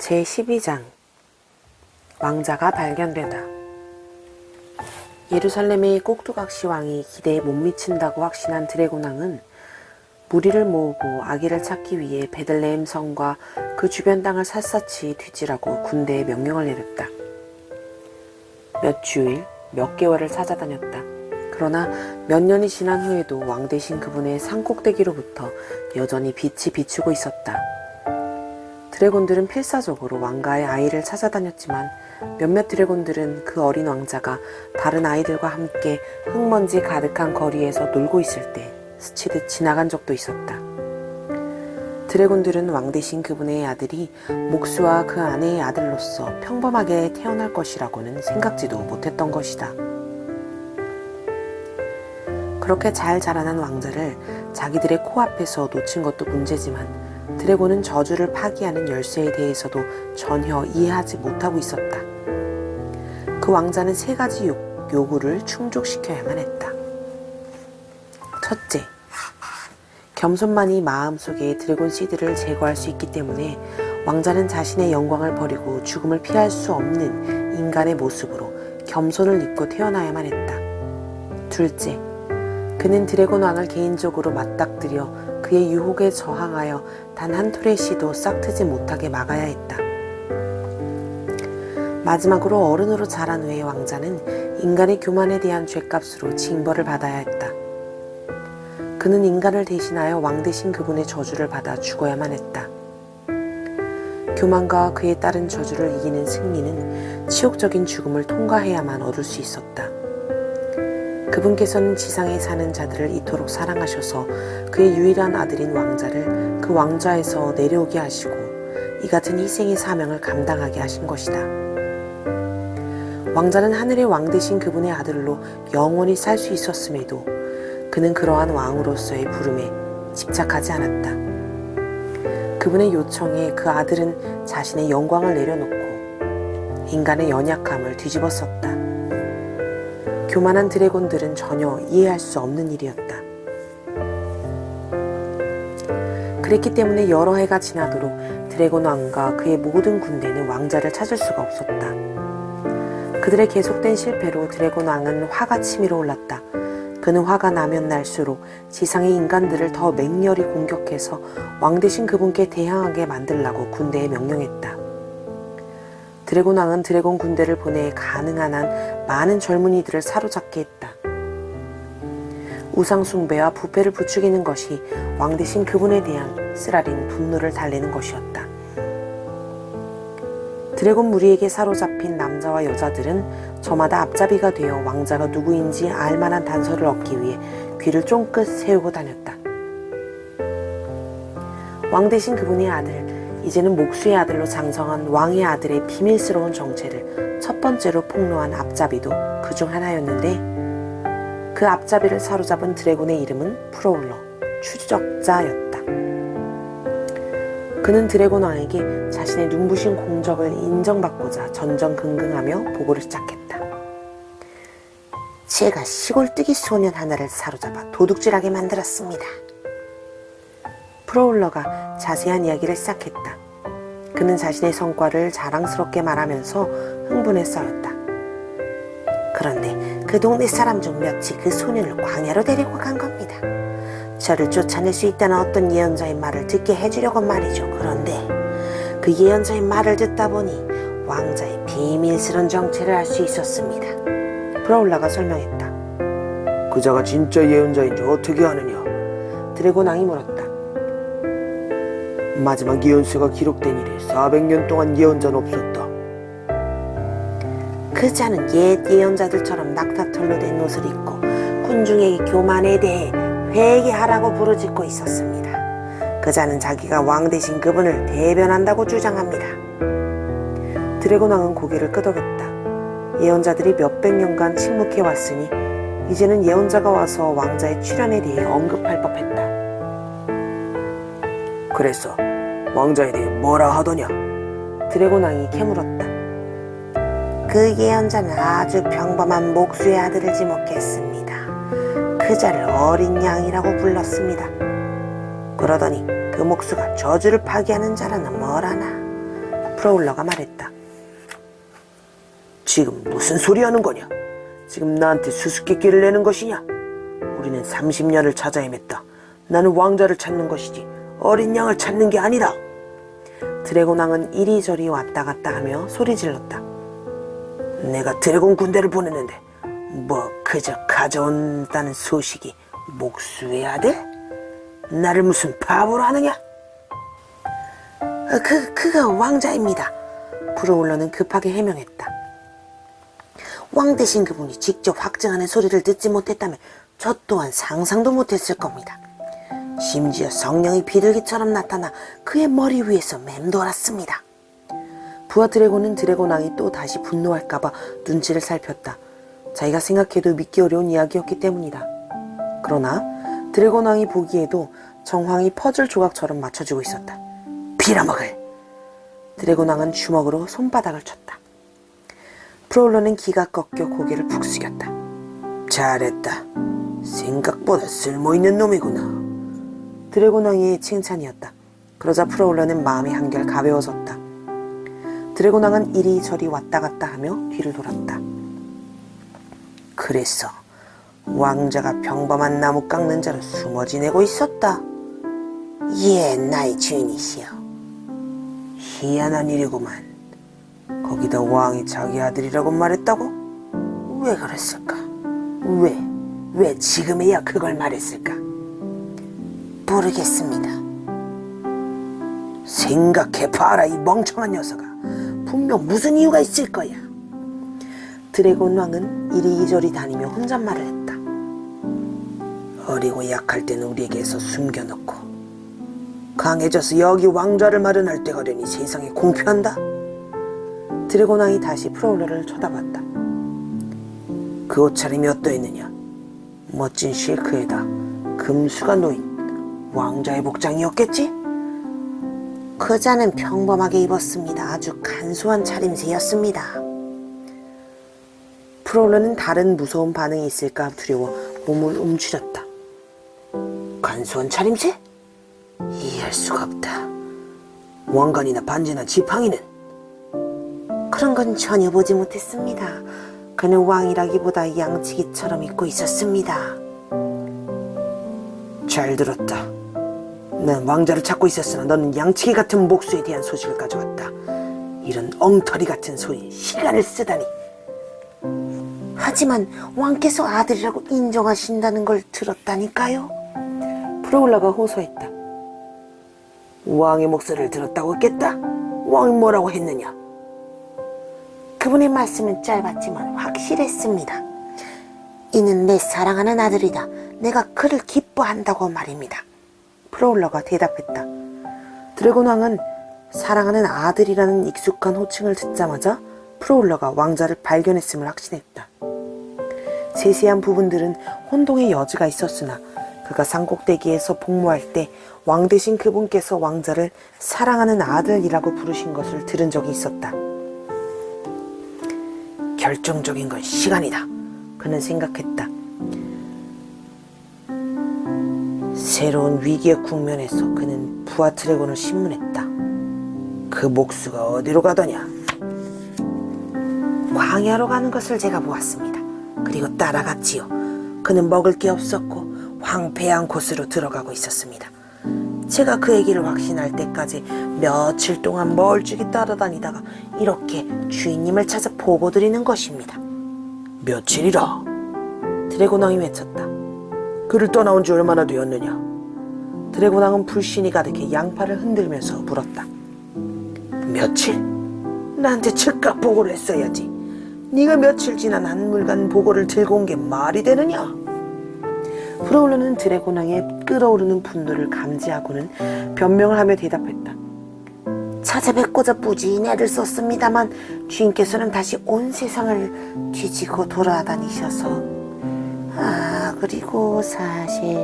제12장 왕자가 발견되다. 예루살렘의 꼭두각시 왕이 기대에 못 미친다고 확신한 드래곤 왕은 무리를 모으고 아기를 찾기 위해 베들레헴 성과 그 주변 땅을 샅샅이 뒤지라고 군대에 명령을 내렸다. 몇 주일, 몇 개월을 찾아다녔다. 그러나 몇 년이 지난 후에도 왕 대신 그분의 산꼭대기로부터 여전히 빛이 비추고 있었다. 드래곤들은 필사적으로 왕가의 아이를 찾아다녔지만 몇몇 드래곤들은 그 어린 왕자가 다른 아이들과 함께 흙먼지 가득한 거리에서 놀고 있을 때 스치듯 지나간 적도 있었다. 드래곤들은 왕 대신 그분의 아들이 목수와 그 아내의 아들로서 평범하게 태어날 것이라고는 생각지도 못했던 것이다. 그렇게 잘 자라난 왕자를 자기들의 코앞에서 놓친 것도 문제지만 드래곤은 저주를 파기하는 열쇠에 대해서도 전혀 이해하지 못하고 있었다. 그 왕자는 세 가지 요구를 충족시켜야만 했다. 첫째, 겸손만이 마음속에 드래곤 씨드를 제거할 수 있기 때문에 왕자는 자신의 영광을 버리고 죽음을 피할 수 없는 인간의 모습으로 겸손을 입고 태어나야만 했다. 둘째, 그는 드래곤 왕을 개인적으로 맞닥뜨려 그의 유혹에 저항하여 단 한 톨의 씨도 싹트지 못하게 막아야 했다. 마지막으로 어른으로 자란 후에 왕자는 인간의 교만에 대한 죗값으로 징벌을 받아야 했다. 그는 인간을 대신하여 왕 대신 그분의 저주를 받아 죽어야만 했다. 교만과 그에 따른 저주를 이기는 승리는 치욕적인 죽음을 통과해야만 얻을 수 있었다. 그분께서는 지상에 사는 자들을 이토록 사랑하셔서 그의 유일한 아들인 왕자를 그 왕좌에서 내려오게 하시고 이 같은 희생의 사명을 감당하게 하신 것이다. 왕자는 하늘의 왕 대신 그분의 아들로 영원히 살 수 있었음에도 그는 그러한 왕으로서의 부름에 집착하지 않았다. 그분의 요청에 그 아들은 자신의 영광을 내려놓고 인간의 연약함을 뒤집었었다. 교만한 드래곤들은 전혀 이해할 수 없는 일이었다. 그랬기 때문에 여러 해가 지나도록 드래곤 왕과 그의 모든 군대는 왕자를 찾을 수가 없었다. 그들의 계속된 실패로 드래곤 왕은 화가 치밀어 올랐다. 그는 화가 나면 날수록 지상의 인간들을 더 맹렬히 공격해서 왕 대신 그분께 대항하게 만들라고 군대에 명령했다. 드래곤 왕은 드래곤 군대를 보내 가능한 한 많은 젊은이들을 사로잡게 했다. 우상 숭배와 부패를 부추기는 것이 왕 대신 그분에 대한 쓰라린 분노를 달래는 것이었다. 드래곤 무리에게 사로잡힌 남자와 여자들은 저마다 앞잡이가 되어 왕자가 누구인지 알만한 단서를 얻기 위해 귀를 쫑긋 세우고 다녔다. 왕 대신 그분의 아들, 이제는 목수의 아들로 장성한 왕의 아들의 비밀스러운 정체를 첫 번째로 폭로한 앞잡이도 그중 하나였는데 그 앞잡이를 사로잡은 드래곤의 이름은 프로울러, 추적자였다. 그는 드래곤 왕에게 자신의 눈부신 공적을 인정받고자 전전긍긍하며 보고를 시작했다. 제가 시골뜨기 소년 하나를 사로잡아 도둑질하게 만들었습니다. 프로울러가 자세한 이야기를 시작했다. 그는 자신의 성과를 자랑스럽게 말하면서 흥분에 쌓였다. 그런데 그 동네 사람 중 몇이 그 소년을 광야로 데리고 간 겁니다. 저를 쫓아낼 수 있다는 어떤 예언자의 말을 듣게 해주려고 말이죠. 그런데 그 예언자의 말을 듣다 보니 왕자의 비밀스러운 정체를 알 수 있었습니다. 프로울러가 설명했다. 그자가 진짜 예언자인지 어떻게 아느냐? 드래곤 왕이 물었다. 마지막 예언서가 기록된 이래 400년 동안 예언자는 없었다. 그자는 옛 예언자들처럼 낙타털로 된 옷을 입고 군중에게 교만에 대해 회개하라고 부르짖고 있었습니다. 그자는 자기가 왕 대신 그분을 대변한다고 주장합니다. 드래곤 왕은 고개를 끄덕였다. 예언자들이 몇백 년간 침묵해왔으니 이제는 예언자가 와서 왕자의 출현에 대해 언급할 법했다. 그래서 왕자에 대해 뭐라 하더냐? 드래곤 왕이 캐물었다. 그 예언자는 아주 평범한 목수의 아들을 지목했습니다. 그자를 어린 양이라고 불렀습니다. 그러더니 그 목수가 저주를 파기하는 자라나 뭐라나 프로울러가 말했다. 지금 무슨 소리 하는 거냐? 지금 나한테 수수께끼를 내는 것이냐? 우리는 30년을 찾아 헤맸다. 나는 왕자를 찾는 것이지 어린 양을 찾는 게 아니다. 드래곤왕은 이리저리 왔다 갔다 하며 소리 질렀다. 내가 드래곤 군대를 보냈는데 뭐 그저 가져온다는 소식이 목수의 아들? 나를 무슨 바보로 하느냐? 그가 왕자입니다. 프로울러는 급하게 해명했다. 왕 대신 그분이 직접 확증하는 소리를 듣지 못했다면 저 또한 상상도 못했을 겁니다. 심지어 성령이 비둘기처럼 나타나 그의 머리 위에서 맴돌았습니다. 부하 드래곤은 드래곤왕이 또 다시 분노할까봐 눈치를 살폈다. 자기가 생각해도 믿기 어려운 이야기였기 때문이다. 그러나 드래곤왕이 보기에도 정황이 퍼즐 조각처럼 맞춰지고 있었다. 빌어먹을! 드래곤왕은 주먹으로 손바닥을 쳤다. 프로울러는 기가 꺾여 고개를 푹 숙였다. 잘했다. 생각보다 쓸모있는 놈이구나. 드래곤왕의 칭찬이었다. 그러자 프로울러는 마음이 한결 가벼워졌다. 드래곤왕은 이리저리 왔다 갔다 하며 뒤를 돌았다. 그래서 왕자가 평범한 나무 깎는 자로 숨어 지내고 있었다. 예, 나의 주인이시여. 희한한 일이구만. 거기다 왕이 자기 아들이라고 말했다고? 왜 그랬을까? 왜 지금에야 그걸 말했을까? 모르겠습니다. 생각해봐라, 이 멍청한 녀석아. 분명 무슨 이유가 있을 거야. 드래곤 왕은 이리저리 다니며 혼잣말을 했다. 어리고 약할 때는 우리에게서 숨겨놓고 강해져서 여기 왕좌를 마련할 때가 되니 세상에 공표한다. 드래곤 왕이 다시 프로울러를 쳐다봤다. 그 옷차림이 어떠했느냐? 멋진 실크에다 금수가 놓인 왕자의 복장이었겠지? 그자는 평범하게 입었습니다. 아주 간소한 차림새였습니다. 프로울러는 다른 무서운 반응이 있을까 두려워 몸을 움츠렸다. 간소한 차림새? 이해할 수가 없다. 왕관이나 반지나 지팡이는? 그런 건 전혀 보지 못했습니다. 그는 왕이라기보다 양치기처럼 입고 있었습니다. 잘 들었다. 난 왕자를 찾고 있었으나 너는 양치기 같은 목수에 대한 소식을 가져왔다. 이런 엉터리 같은 소리에 시간을 쓰다니. 하지만 왕께서 아들이라고 인정하신다는 걸 들었다니까요. 프로울러가 호소했다. 왕의 목소리를 들었다고 했겠다? 왕이 뭐라고 했느냐? 그분의 말씀은 짧았지만 확실했습니다. 이는 내 사랑하는 아들이다. 내가 그를 기뻐한다고 말입니다. 프로울러가 대답했다. 드래곤 왕은 사랑하는 아들이라는 익숙한 호칭을 듣자마자 프로울러가 왕자를 발견했음을 확신했다. 세세한 부분들은 혼동의 여지가 있었으나 그가 산꼭대기에서 복무할 때 왕 대신 그분께서 왕자를 사랑하는 아들이라고 부르신 것을 들은 적이 있었다. 결정적인 건 시간이다. 그는 생각했다. 새로운 위기의 국면에서 그는 부하 드래곤을 신문했다. 그 목수가 어디로 가더냐? 광야로 가는 것을 제가 보았습니다. 그리고 따라갔지요. 그는 먹을 게 없었고 황폐한 곳으로 들어가고 있었습니다. 제가 그 얘기를 확신할 때까지 며칠 동안 멀찍이 따라다니다가 이렇게 주인님을 찾아 보고드리는 것입니다. 며칠이라? 드래곤왕이 외쳤다. 그를 떠나온 지 얼마나 되었느냐? 드래곤왕은 불신이 가득해 양팔을 흔들면서 물었다. 며칠? 나한테 즉각 보고를 했어야지. 네가 며칠 지난 한 물간 보고를 들고 온 게 말이 되느냐? 프로울러는 드래곤왕의 끓어오르는 분노를 감지하고는 변명을 하며 대답했다. 찾아뵙고자 무지히 애를 썼습니다만 주인께서는 다시 온 세상을 뒤지고 돌아다니셔서 그리고 사실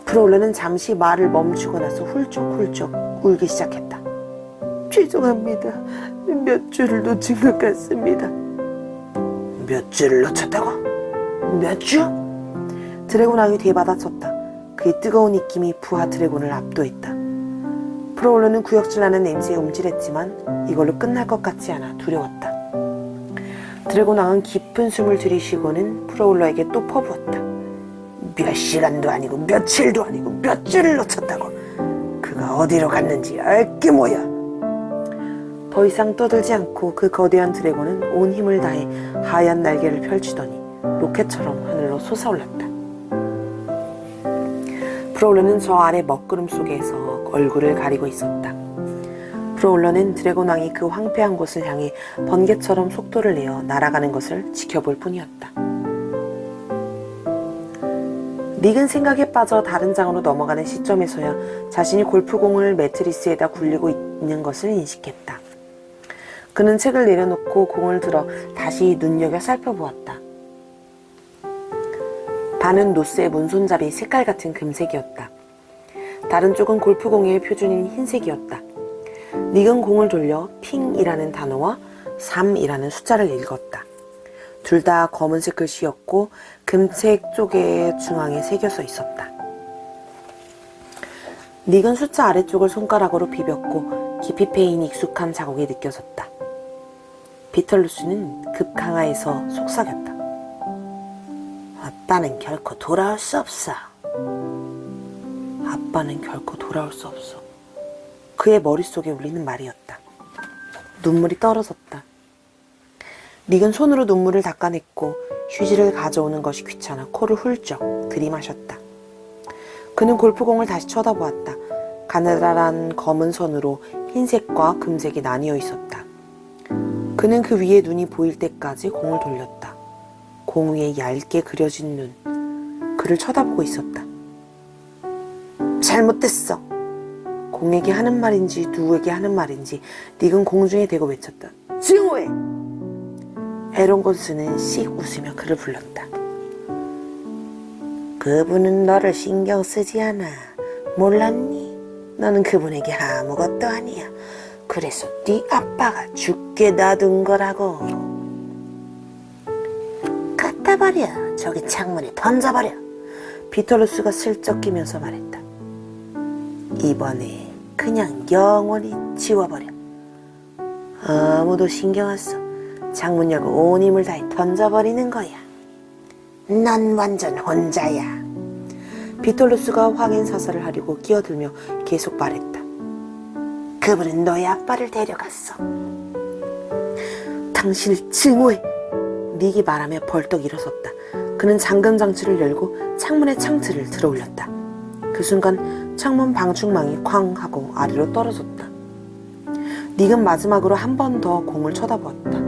프로울러는 잠시 말을 멈추고 나서 훌쩍훌쩍 울기 시작했다. 죄송합니다. 몇 줄을 놓친 것 같습니다. 몇 줄을 놓쳤다고? 몇 줄? 드래곤왕이 되받아쳤다. 그의 뜨거운 입김이 부하 드래곤을 압도했다. 프로울러는 구역질나는 냄새에 움찔했지만 이걸로 끝날 것 같지 않아 두려웠다. 드래곤왕은 깊은 숨을 들이쉬고는 프로울러에게 또 퍼부었다. 몇 시간도 아니고 며칠도 아니고 몇 주를 놓쳤다고. 그가 어디로 갔는지 알게 뭐야. 더 이상 떠들지 않고 그 거대한 드래곤은 온 힘을 다해 하얀 날개를 펼치더니 로켓처럼 하늘로 솟아올랐다. 프로울러는 저 아래 먹구름 속에서 얼굴을 가리고 있었다. 프로울러는 드래곤왕이 그 황폐한 곳을 향해 번개처럼 속도를 내어 날아가는 것을 지켜볼 뿐이었다. 닉은 생각에 빠져 다른 장으로 넘어가는 시점에서야 자신이 골프공을 매트리스에다 굴리고 있는 것을 인식했다. 그는 책을 내려놓고 공을 들어 다시 눈여겨 살펴보았다. 반은 노스의 문손잡이 색깔 같은 금색이었다. 다른 쪽은 골프공의 표준인 흰색이었다. 닉은 공을 돌려 핑이라는 단어와 3이라는 숫자를 읽었다. 둘 다 검은색 글씨였고 금색 쪽의 중앙에 새겨져 있었다. 닉은 숫자 아래쪽을 손가락으로 비볐고 깊이 패인 익숙한 자국이 느껴졌다. 비털루스는 급 강하에서 속삭였다. 아빠는 결코 돌아올 수 없어. 아빠는 결코 돌아올 수 없어. 그의 머릿속에 울리는 말이었다. 눈물이 떨어졌다. 닉은 손으로 눈물을 닦아냈고 휴지를 가져오는 것이 귀찮아 코를 훌쩍 들이마셨다. 그는 골프공을 다시 쳐다보았다. 가느다란 검은 선으로 흰색과 금색이 나뉘어 있었다. 그는 그 위에 눈이 보일 때까지 공을 돌렸다. 공 위에 얇게 그려진 눈, 그를 쳐다보고 있었다. 잘못됐어. 공에게 하는 말인지 누구에게 하는 말인지 닉은 공중에 대고 외쳤다. 증오해! 에론곤스는 씩 웃으며 그를 불렀다. 그분은 너를 신경 쓰지 않아. 몰랐니? 너는 그분에게 아무것도 아니야. 그래서 네 아빠가 죽게 놔둔 거라고. 갖다 버려. 저기 창문에 던져버려. 비털루스가 슬쩍 끼면서 말했다. 이번에 그냥 영원히 지워버려. 아무도 신경 안 써. 창문 열고 온 힘을 다해 던져버리는 거야. 넌 완전 혼자야. 비톨루스가 확인사살을 하려고 끼어들며 계속 말했다. 그분은 너의 아빠를 데려갔어. 당신을 증오해. 닉이 말하며 벌떡 일어섰다. 그는 잠금 장치를 열고 창문의 창틀을 들어올렸다. 그 순간 창문 방충망이 쾅 하고 아래로 떨어졌다. 닉은 마지막으로 한 번 더 공을 쳐다보았다.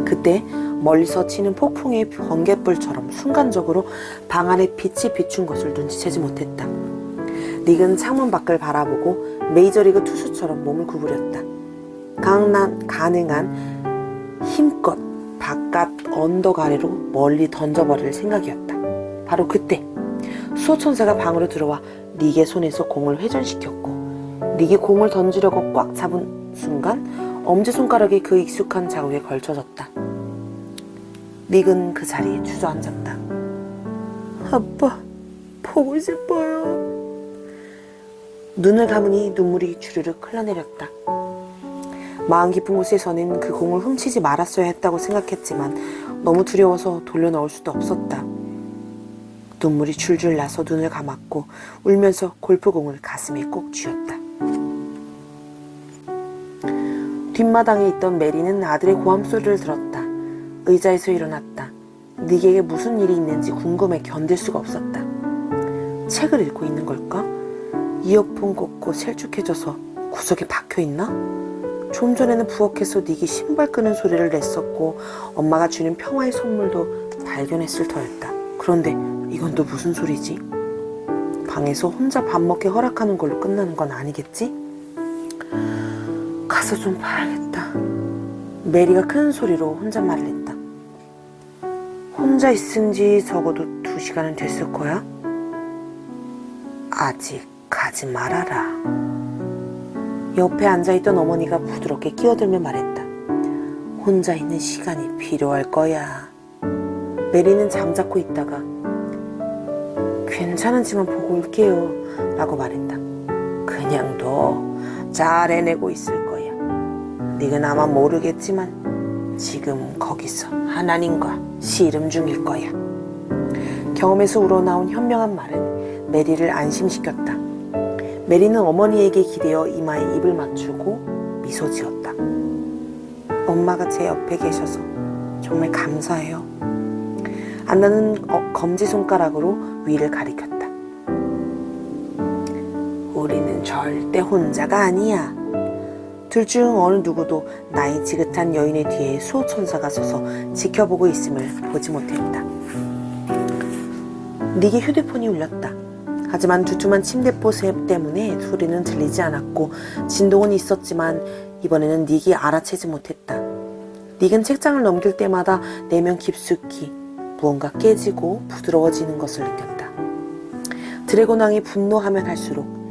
그때 멀리서 치는 폭풍의 번갯불처럼 순간적으로 방 안에 빛이 비춘 것을 눈치채지 못했다. 닉은 창문 밖을 바라보고 메이저리그 투수처럼 몸을 구부렸다. 가능한 힘껏 바깥 언덕 아래로 멀리 던져버릴 생각이었다. 바로 그때 수호천사가 방으로 들어와 닉의 손에서 공을 회전시켰고 닉이 공을 던지려고 꽉 잡은 순간 엄지손가락이 그 익숙한 자국에 걸쳐졌다. 닉은 그 자리에 주저앉았다. 아빠, 보고 싶어요. 눈을 감으니 눈물이 주르륵 흘러내렸다. 마음 깊은 곳에서는 그 공을 훔치지 말았어야 했다고 생각했지만 너무 두려워서 돌려넣을 수도 없었다. 눈물이 줄줄 나서 눈을 감았고 울면서 골프공을 가슴에 꼭 쥐었다. 뒷마당에 있던 메리는 아들의 고함 소리를 들었다. 의자에서 일어났다. 닉에게 무슨 일이 있는지 궁금해 견딜 수가 없었다. 책을 읽고 있는 걸까? 이어폰 꽂고 셀쭉해져서 구석에 박혀있나? 좀 전에는 부엌에서 닉이 신발 끄는 소리를 냈었고 엄마가 주는 평화의 선물도 발견했을 터였다. 그런데 이건 또 무슨 소리지? 방에서 혼자 밥 먹게 허락하는 걸로 끝나는 건 아니겠지? 가서 좀 봐야겠다. 메리가 큰 소리로 혼잣말을 했다. 혼자 있은 지 적어도 2시간은 됐을 거야? 아직 가지 말아라. 옆에 앉아있던 어머니가 부드럽게 끼어들며 말했다. 혼자 있는 시간이 필요할 거야. 메리는 잠자코 있다가 괜찮은지만 보고 올게요 라고 말했다. 그냥 그냥 잘 해내고 있을 거야. 네가 아마 모르겠지만 지금 거기서 하나님과 씨름 중일 거야. 경험에서 우러나온 현명한 말은 메리를 안심시켰다. 메리는 어머니에게 기대어 이마에 입을 맞추고 미소 지었다. 엄마가 제 옆에 계셔서 정말 감사해요. 안나는 검지손가락으로 위를 가리켰다. 우리는 절대 혼자가 아니야. 둘 중 어느 누구도 나이 지긋한 여인의 뒤에 수호천사가 서서 지켜보고 있음을 보지 못했다. 닉의 휴대폰이 울렸다. 하지만 두툼한 침대포 때문에 소리는 들리지 않았고 진동은 있었지만 이번에는 닉이 알아채지 못했다. 닉은 책장을 넘길 때마다 내면 깊숙이 무언가 깨지고 부드러워지는 것을 느꼈다. 드래곤왕이 분노하면 할수록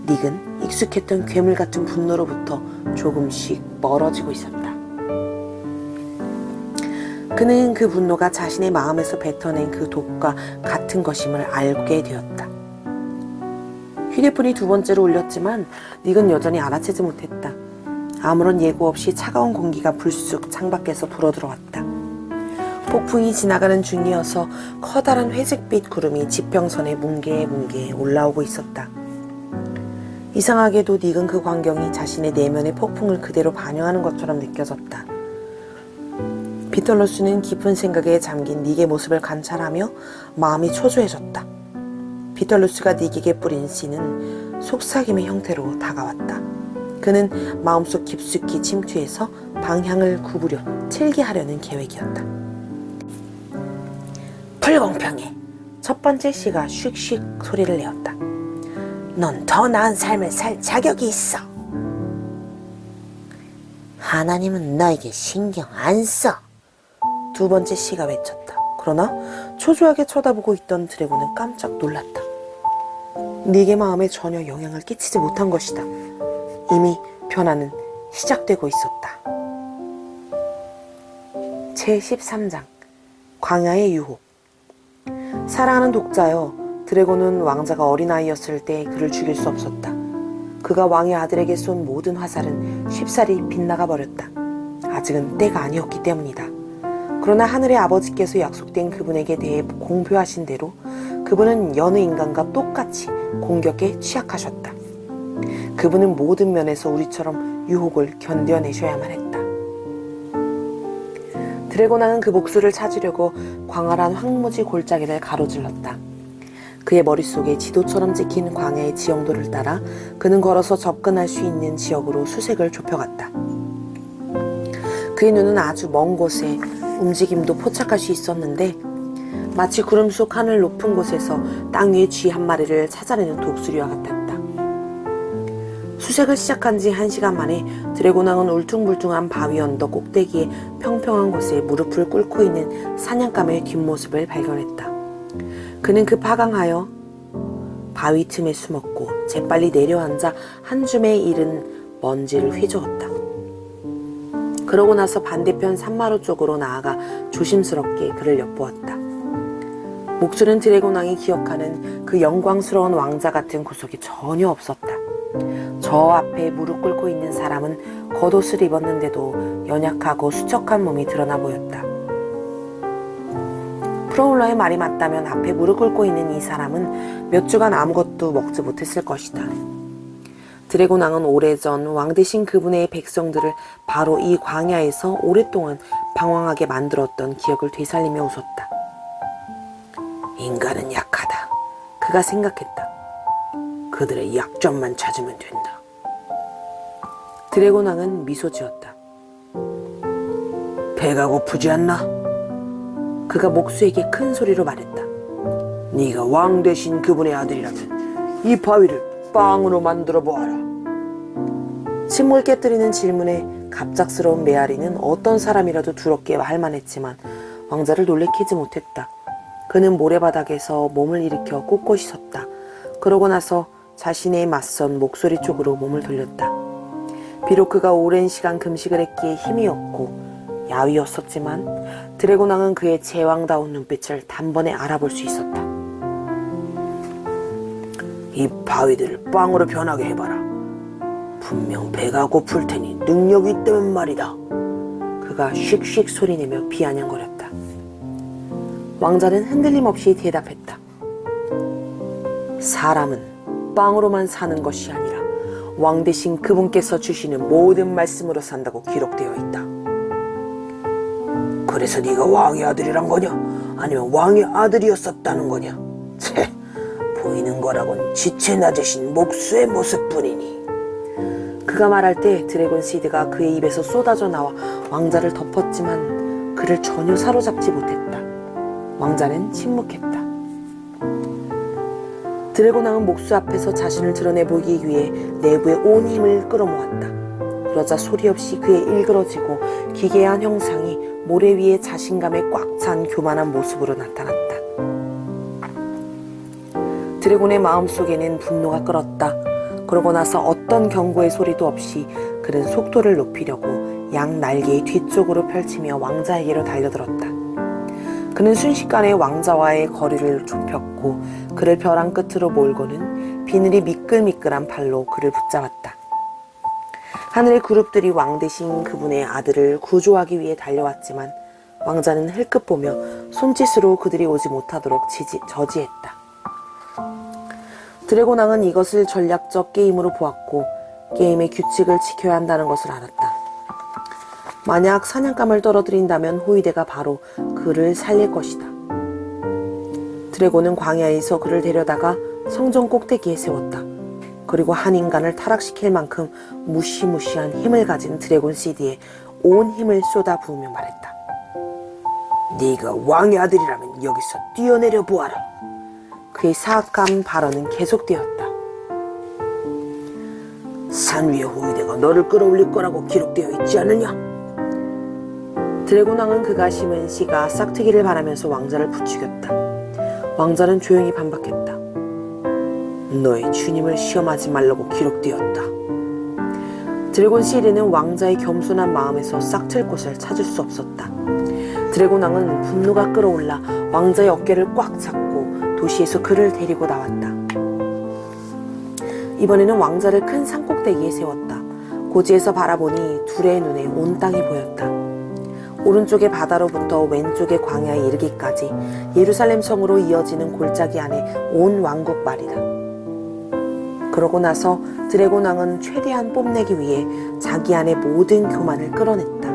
닉은 익숙했던 괴물 같은 분노로부터 조금씩 멀어지고 있었다. 그는 그 분노가 자신의 마음에서 뱉어낸 그 독과 같은 것임을 알게 되었다. 휴대폰이 두 번째로 울렸지만 닉은 여전히 알아채지 못했다. 아무런 예고 없이 차가운 공기가 불쑥 창밖에서 불어들어왔다. 폭풍이 지나가는 중이어서 커다란 회색빛 구름이 지평선에 뭉게뭉게 올라오고 있었다. 이상하게도 닉은 그 광경이 자신의 내면의 폭풍을 그대로 반영하는 것처럼 느껴졌다. 비털로스는 깊은 생각에 잠긴 닉의 모습을 관찰하며 마음이 초조해졌다. 비털로스가 닉에게 뿌린 씨는 속삭임의 형태로 다가왔다. 그는 마음속 깊숙이 침투해서 방향을 구부려 틀게 하려는 계획이었다. 불공평해. 첫 번째 씨가 슉슉 소리를 내었다. 넌 더 나은 삶을 살 자격이 있어. 하나님은 너에게 신경 안 써. 두 번째 씨가 외쳤다. 그러나 초조하게 쳐다보고 있던 드래곤은 깜짝 놀랐다. 닉의 마음에 전혀 영향을 끼치지 못한 것이다. 이미 변화는 시작되고 있었다. 제13장 광야의 유혹. 사랑하는 독자여, 드래곤은 왕자가 어린아이였을 때 그를 죽일 수 없었다. 그가 왕의 아들에게 쏜 모든 화살은 쉽사리 빗나가 버렸다. 아직은 때가 아니었기 때문이다. 그러나 하늘의 아버지께서 약속된 그분에게 대해 공표하신 대로 그분은 여느 인간과 똑같이 공격에 취약하셨다. 그분은 모든 면에서 우리처럼 유혹을 견뎌내셔야만 했다. 드래곤왕은 그 목수를 찾으려고 광활한 황무지 골짜기를 가로질렀다. 그의 머릿속에 지도처럼 찍힌 광야의 지형도를 따라 그는 걸어서 접근할 수 있는 지역으로 수색을 좁혀갔다. 그의 눈은 아주 먼 곳에 움직임도 포착할 수 있었는데 마치 구름 속 하늘 높은 곳에서 땅 위에 쥐 한 마리를 찾아내는 독수리와 같았다. 수색을 시작한 지 1시간 만에 드래곤왕은 울퉁불퉁한 바위 언덕 꼭대기에 평평한 곳에 무릎을 꿇고 있는 사냥감의 뒷모습을 발견했다. 그는 급하강하여 바위 틈에 숨었고 재빨리 내려앉아 한 줌의 이른 먼지를 휘저었다. 그러고 나서 반대편 산마루 쪽으로 나아가 조심스럽게 그를 엿보았다. 목줄은 드래곤왕이 기억하는 그 영광스러운 왕자 같은 구석이 전혀 없었다. 저 앞에 무릎 꿇고 있는 사람은 겉옷을 입었는데도 연약하고 수척한 몸이 드러나 보였다. 프로울러의 말이 맞다면 앞에 무릎 꿇고 있는 이 사람은 몇 주간 아무것도 먹지 못했을 것이다. 드래곤왕은 오래전 왕 대신 그분의 백성들을 바로 이 광야에서 오랫동안 방황하게 만들었던 기억을 되살리며 웃었다. 인간은 약하다. 그가 생각했다. 그들의 약점만 찾으면 된다. 드래곤왕은 미소 지었다. 배가 고프지 않나? 그가 목수에게 큰 소리로 말했다. 네가 왕 대신 그분의 아들이라면 이 바위를 빵으로 만들어 보아라. 침을 깨뜨리는 질문에 갑작스러운 메아리는 어떤 사람이라도 두렵게 할 만했지만 왕자를 놀래키지 못했다. 그는 모래바닥에서 몸을 일으켜 꼿꼿이 섰다. 그러고 나서 자신의 맞선 목소리 쪽으로 몸을 돌렸다. 비록 그가 오랜 시간 금식을 했기에 힘이 없고 야위었었지만 드래곤왕은 그의 제왕다운 눈빛을 단번에 알아볼 수 있었다. 이 바위들을 빵으로 변하게 해봐라. 분명 배가 고플 테니 능력이 있다면 말이다. 그가 씩씩 소리내며 비아냥거렸다. 왕자는 흔들림 없이 대답했다. 사람은 빵으로만 사는 것이 아니라 왕 대신 그분께서 주시는 모든 말씀으로 산다고 기록되어 있다. 그래서 네가 왕의 아들이란 거냐? 아니면 왕의 아들이었었다는 거냐? 채, 보이는 거라곤 지체 낮으신 목수의 모습뿐이니. 그가 말할 때 드래곤 시드가 그의 입에서 쏟아져 나와 왕자를 덮었지만 그를 전혀 사로잡지 못했다. 왕자는 침묵했다. 드래곤왕은 목수 앞에서 자신을 드러내 보이기 위해 내부의 온 힘을 끌어모았다. 그러자 소리 없이 그의 일그러지고 기괴한 형상이 모래 위에 자신감에 꽉 찬 교만한 모습으로 나타났다. 드래곤의 마음속에는 분노가 끓었다. 그러고 나서 어떤 경고의 소리도 없이 그는 속도를 높이려고 양 날개의 뒤쪽으로 펼치며 왕자에게로 달려들었다. 그는 순식간에 왕자와의 거리를 좁혔고 그를 벼랑 끝으로 몰고는 비늘이 미끌미끌한 팔로 그를 붙잡았다. 하늘의 그룹들이 왕 대신 그분의 아들을 구조하기 위해 달려왔지만 왕자는 힐끗 보며 손짓으로 그들이 오지 못하도록 저지했다. 드래곤왕은 이것을 전략적 게임으로 보았고 게임의 규칙을 지켜야 한다는 것을 알았다. 만약 사냥감을 떨어뜨린다면 호위대가 바로 그를 살릴 것이다. 드래곤은 광야에서 그를 데려다가 성전 꼭대기에 세웠다. 그리고 한 인간을 타락시킬 만큼 무시무시한 힘을 가진 드래곤 시드에 온 힘을 쏟아 부으며 말했다. 네가 왕의 아들이라면 여기서 뛰어내려 보아라. 그의 사악한 발언은 계속되었다. 산 위의 호위대가 너를 끌어올릴 거라고 기록되어 있지 않느냐? 드래곤왕은 그가 심은 씨가 싹트기를 바라면서 왕자를 부추겼다. 왕자는 조용히 반박했다. 너의 주님을 시험하지 말라고 기록되었다. 드래곤 시리는 왕자의 겸손한 마음에서 싹틀 곳을 찾을 수 없었다. 드래곤왕은 분노가 끌어올라 왕자의 어깨를 꽉 잡고 도시에서 그를 데리고 나왔다. 이번에는 왕자를 큰 산꼭대기에 세웠다. 고지에서 바라보니 둘의 눈에 온 땅이 보였다. 오른쪽의 바다로부터 왼쪽의 광야에 이르기까지 예루살렘 성으로 이어지는 골짜기 안에 온 왕국 말이다. 그러고 나서 드래곤 왕은 최대한 뽐내기 위해 자기 안의 모든 교만을 끌어냈다.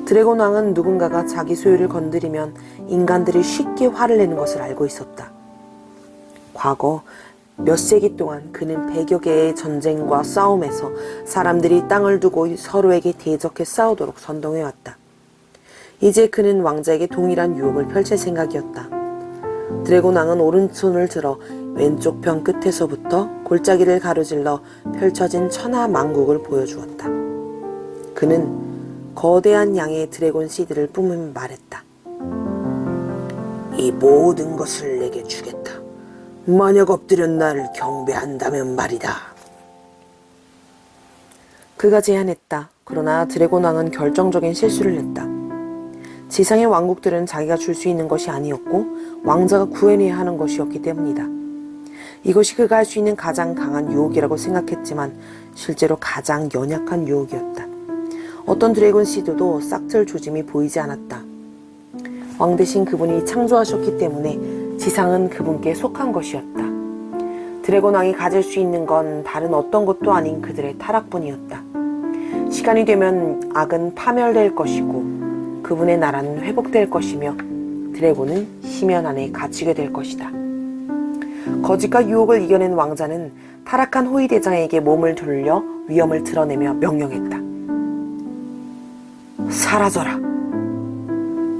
드래곤 왕은 누군가가 자기 소유를 건드리면 인간들이 쉽게 화를 내는 것을 알고 있었다. 과거 몇 세기 동안 그는 100여 개의 전쟁과 싸움에서 사람들이 땅을 두고 서로에게 대적해 싸우도록 선동해왔다. 이제 그는 왕자에게 동일한 유혹을 펼칠 생각이었다. 드래곤 왕은 오른손을 들어 왼쪽 편 끝에서부터 골짜기를 가로질러 펼쳐진 천하만국을 보여주었다. 그는 거대한 양의 드래곤 시드를 뿜으며 말했다. 이 모든 것을 내게 주겠다. 만약 엎드려 나를 경배한다면 말이다. 그가 제안했다. 그러나 드래곤 왕은 결정적인 실수를 했다. 지상의 왕국들은 자기가 줄 수 있는 것이 아니었고 왕자가 구해내야 하는 것이었기 때문이다. 이것이 그가 할 수 있는 가장 강한 유혹이라고 생각했지만 실제로 가장 연약한 유혹이었다. 어떤 드래곤 시드도 싹틀 조짐이 보이지 않았다. 왕 대신 그분이 창조하셨기 때문에 지상은 그분께 속한 것이었다. 드래곤 왕이 가질 수 있는 건 다른 어떤 것도 아닌 그들의 타락뿐이었다. 시간이 되면 악은 파멸될 것이고 그분의 나라는 회복될 것이며 드래곤은 심연 안에 갇히게 될 것이다. 거짓과 유혹을 이겨낸 왕자는 타락한 호위대장에게 몸을 돌려 위험을 드러내며 명령했다. 사라져라.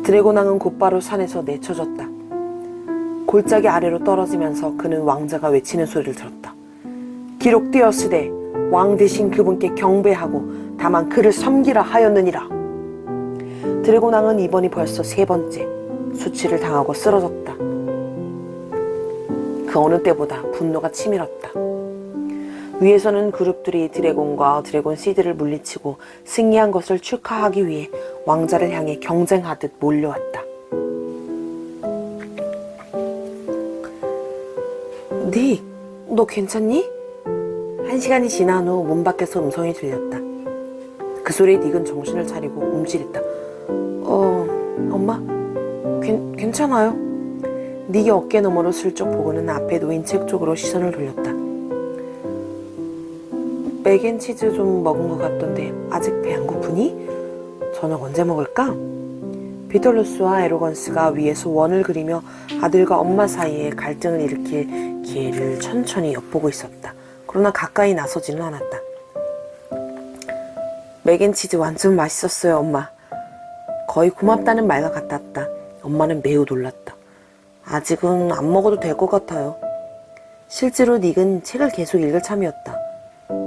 드래곤 왕은 곧바로 산에서 내쳐졌다. 골짜기 아래로 떨어지면서 그는 왕자가 외치는 소리를 들었다. 기록되었으되 왕 대신 그분께 경배하고 다만 그를 섬기라 하였느니라. 드래곤 왕은 이번이 벌써 3번째 수치를 당하고 쓰러졌다. 그 어느 때보다 분노가 치밀었다. 위에서는 그룹들이 드래곤과 드래곤 시드를 물리치고 승리한 것을 축하하기 위해 왕자를 향해 경쟁하듯 몰려왔다. 닉, 너 괜찮니? 1시간이 지난 후 문 밖에서 음성이 들렸다. 그 소리에 닉은 정신을 차리고 움찔했다. 엄마? 괜찮아요? 닉이 어깨 너머로 슬쩍 보고는 앞에 놓인 책 쪽으로 시선을 돌렸다. 맥앤치즈 좀 먹은 것 같던데 아직 배 안 고프니? 저녁 언제 먹을까? 비털루스와 에로건스가 위에서 원을 그리며 아들과 엄마 사이에 갈등을 일으킬 기회를 천천히 엿보고 있었다. 그러나 가까이 나서지는 않았다. 맥앤치즈 완전 맛있었어요, 엄마. 거의 고맙다는 말과 같았다. 엄마는 매우 놀랐다. 아직은 안 먹어도 될 것 같아요. 실제로 닉은 책을 계속 읽을 참이었다.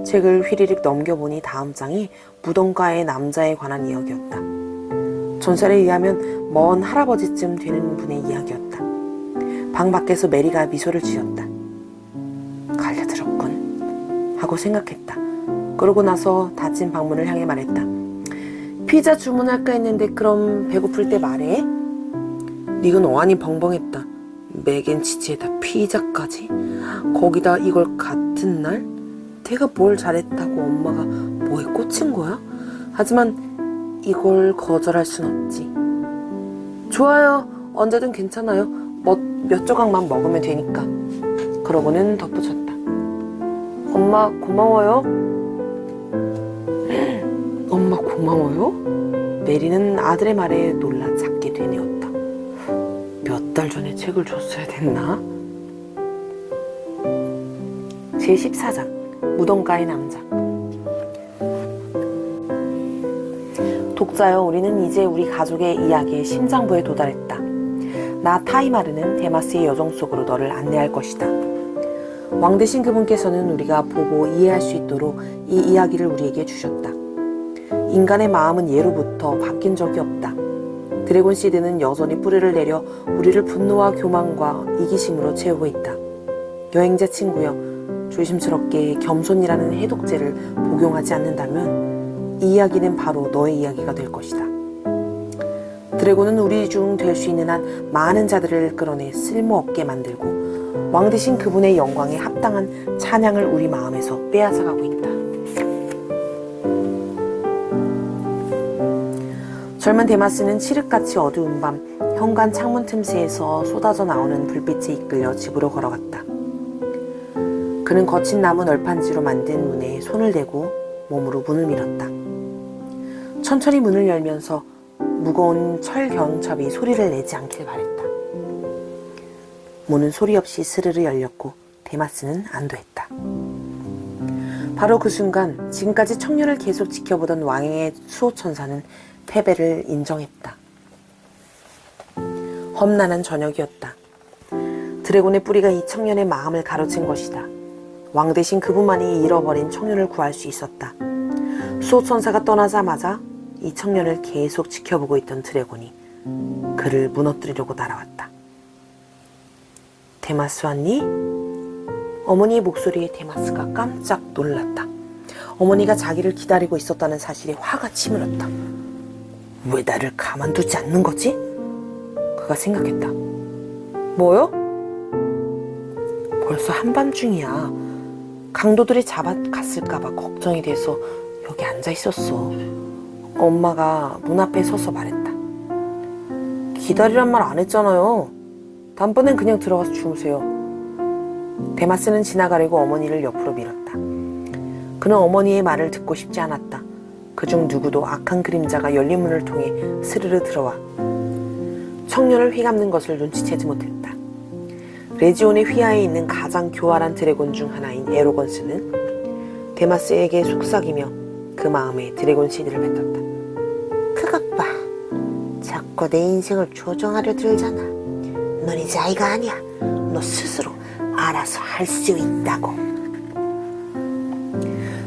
책을 휘리릭 넘겨보니 다음 장이 무덤가의 남자에 관한 이야기였다. 전설에 의하면 먼 할아버지쯤 되는 분의 이야기였다. 방 밖에서 메리가 미소를 지었다. 갈려들었군 하고 생각했다. 그러고 나서 닫힌 방문을 향해 말했다. 피자 주문할까 했는데 그럼 배고플 때 말해. 닉은 어안이 벙벙했다. 맥앤치즈에다 피자까지? 거기다 이걸 같은 날? 내가 뭘 잘했다고 엄마가 뭐에 꽂힌 거야? 하지만 이걸 거절할 순 없지. 좋아요. 언제든 괜찮아요. 몇 조각만 먹으면 되니까. 그러고는 덧붙였다. 엄마 고마워요. 엄마 고마워요? 메리는 아들의 말에 놀라 작게 되뇌었다. 몇 달 전에 책을 줬어야 됐나? 제14장 무덤가의 남자. 독자여, 우리는 이제 우리 가족의 이야기의 심장부에 도달했다. 나 타이마르는 데마스의 여정 속으로 너를 안내할 것이다. 왕 되신 그분께서는 우리가 보고 이해할 수 있도록 이 이야기를 우리에게 주셨다. 인간의 마음은 예로부터 바뀐 적이 없다. 드래곤 시드는 여전히 뿌리를 내려 우리를 분노와 교만과 이기심으로 채우고 있다. 여행자 친구여, 조심스럽게 겸손이라는 해독제를 복용하지 않는다면 이 이야기는 바로 너의 이야기가 될 것이다. 드래곤은 우리 중 될 수 있는 한 많은 자들을 끌어내 쓸모없게 만들고 왕 되신 그분의 영광에 합당한 찬양을 우리 마음에서 빼앗아가고 있다. 젊은 데마스는 칠흑같이 어두운 밤 현관 창문 틈새에서 쏟아져 나오는 불빛에 이끌려 집으로 걸어갔다. 그는 거친 나무 널판지로 만든 문에 손을 대고 몸으로 문을 밀었다. 천천히 문을 열면서 무거운 철 경첩이 소리를 내지 않길 바랬다. 문은 소리 없이 스르르 열렸고 데마스는 안도했다. 바로 그 순간 지금까지 청년을 계속 지켜보던 왕의 수호천사는 패배를 인정했다. 험난한 저녁이었다. 드래곤의 뿌리가 이 청년의 마음을 가로챈 것이다. 왕 대신 그분만이 잃어버린 청년을 구할 수 있었다. 수호천사가 떠나자마자 이 청년을 계속 지켜보고 있던 드래곤이 그를 무너뜨리려고 날아왔다. 데마스 왔니? 어머니의 목소리에 데마스가 깜짝 놀랐다. 어머니가 자기를 기다리고 있었다는 사실에 화가 치밀었다. 왜 나를 가만두지 않는 거지? 그가 생각했다. 뭐요? 벌써 한밤중이야. 강도들이 잡아갔을까봐 걱정이 돼서 여기 앉아 있었어. 엄마가 문 앞에 서서 말했다. 기다리란 말 안 했잖아요. 다음번엔 그냥 들어가서 주무세요. 데마스는 지나가려고 어머니를 옆으로 밀었다. 그는 어머니의 말을 듣고 싶지 않았다. 그중 누구도 악한 그림자가 열린 문을 통해 스르르 들어와 청년을 휘감는 것을 눈치채지 못했다. 레지온의 휘하에 있는 가장 교활한 드래곤 중 하나인 에로건스는 데마스에게 속삭이며 그 마음에 드래곤 시드를 뱉었다. 그것 봐. 자꾸 내 인생을 조정하려 들잖아. 넌 이제 아이가 아니야. 너 스스로 알아서 할 수 있다고.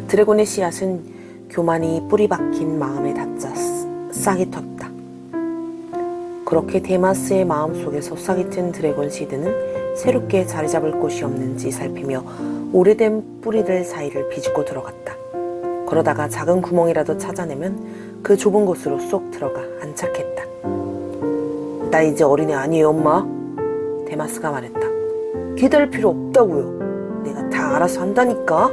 드래곤의 씨앗은 교만이 뿌리 박힌 마음에 닿자 싹이 텄다. 그렇게 데마스의 마음속에서 싹이 튼 드래곤 시드는 새롭게 자리 잡을 곳이 없는지 살피며 오래된 뿌리들 사이를 비집고 들어갔다. 그러다가 작은 구멍이라도 찾아내면 그 좁은 곳으로 쏙 들어가 안착했다. 나 이제 어린애 아니에요, 엄마. 데마스가 말했다. 기다릴 필요 없다고요. 내가 다 다 알아서 한다니까.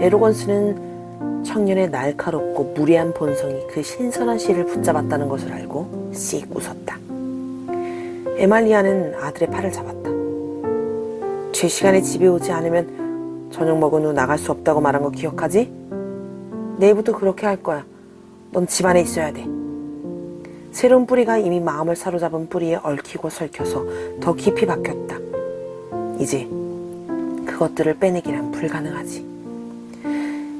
에로건스는 청년의 날카롭고 무례한 본성이 그 신선한 씨를 붙잡았다는 것을 알고 씩 웃었다. 에말리아는 아들의 팔을 잡았다. 제 시간에 집에 오지 않으면 저녁 먹은 후 나갈 수 없다고 말한 거 기억하지? 내일부터 그렇게 할 거야. 넌 집 안에 있어야 돼. 새로운 뿌리가 이미 마음을 사로잡은 뿌리에 얽히고 설켜서 더 깊이 박혔다. 이제 그것들을 빼내기란 불가능하지.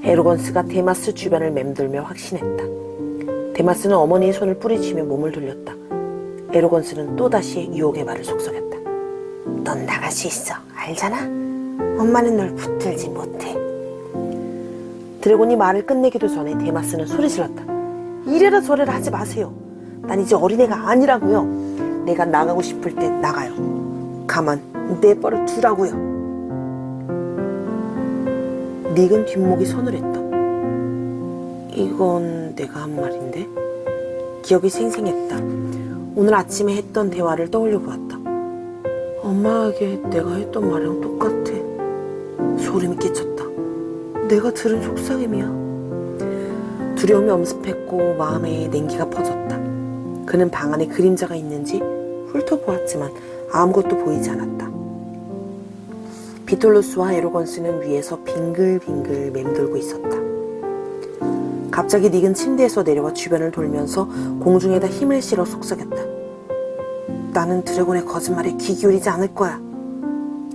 에로건스가 데마스 주변을 맴돌며 확신했다. 데마스는 어머니의 손을 뿌리치며 몸을 돌렸다. 에로건스는 또다시 유혹의 말을 속삭였다. 넌 나갈 수 있어. 알잖아? 엄마는 널 붙들지 못해. 드래곤이 말을 끝내기도 전에 데마스는 소리 질렀다. 이래라 저래라 하지 마세요. 난 이제 어린애가 아니라고요. 내가 나가고 싶을 때 나가요. 가만 내버려 두라고요. 닉은 뒷목이 서늘했다. 이건 내가 한 말인데? 기억이 생생했다. 오늘 아침에 했던 대화를 떠올려 보았다. 엄마에게 내가 했던 말이랑 똑같아. 소름이 끼쳤다. 내가 들은 속삭임이야. 두려움이 엄습했고 마음에 냉기가 퍼졌다. 그는 방 안에 그림자가 있는지 훑어보았지만 아무것도 보이지 않았다. 비톨루스와 에로건스는 위에서 빙글빙글 맴돌고 있었다. 갑자기 닉은 침대에서 내려와 주변을 돌면서 공중에다 힘을 실어 속삭였다. 나는 드래곤의 거짓말에 귀 기울이지 않을 거야.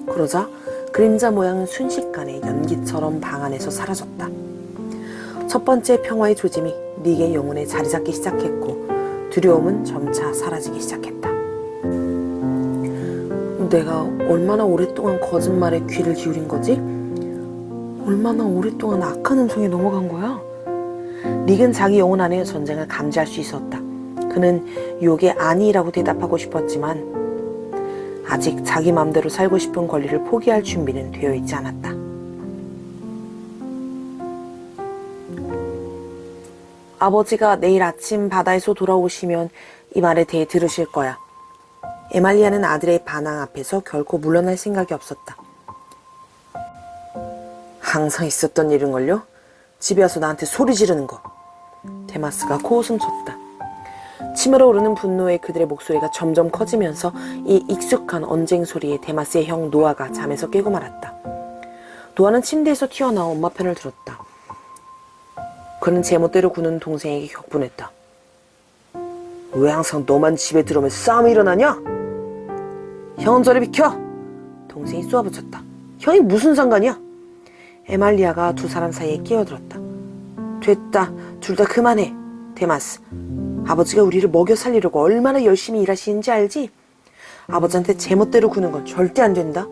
그러자 그림자 모양은 순식간에 연기처럼 방 안에서 사라졌다. 첫 번째 평화의 조짐이 닉의 영혼에 자리 잡기 시작했고 두려움은 점차 사라지기 시작했다. 내가 얼마나 오랫동안 거짓말에 귀를 기울인 거지? 얼마나 오랫동안 악한 음성에 넘어간 거야? 닉은 자기 영혼 안의 전쟁을 감지할 수 있었다. 그는 유혹에 아니라고 대답하고 싶었지만 아직 자기 맘대로 살고 싶은 권리를 포기할 준비는 되어 있지 않았다. 아버지가 내일 아침 바다에서 돌아오시면 이 말에 대해 들으실 거야. 에말리아는 아들의 반항 앞에서 결코 물러날 생각이 없었다. 항상 있었던 일인걸요? 집에 와서 나한테 소리 지르는 거. 데마스가 코웃음 쳤다. 치밀어 오르는 분노에 그들의 목소리가 점점 커지면서 이 익숙한 언쟁 소리에 데마스의 형 노아가 잠에서 깨고 말았다. 노아는 침대에서 튀어나와 엄마 편을 들었다. 그는 제멋대로 구는 동생에게 격분했다. 왜 항상 너만 집에 들어오면 싸움이 일어나냐? 형은 저리 비켜! 동생이 쏘아붙였다. 형이 무슨 상관이야? 에말리아가 두 사람 사이에 끼어들었다. 됐다. 둘 다 그만해. 데마스, 아버지가 우리를 먹여 살리려고 얼마나 열심히 일하시는지 알지? 아버지한테 제멋대로 구는 건 절대 안 된다.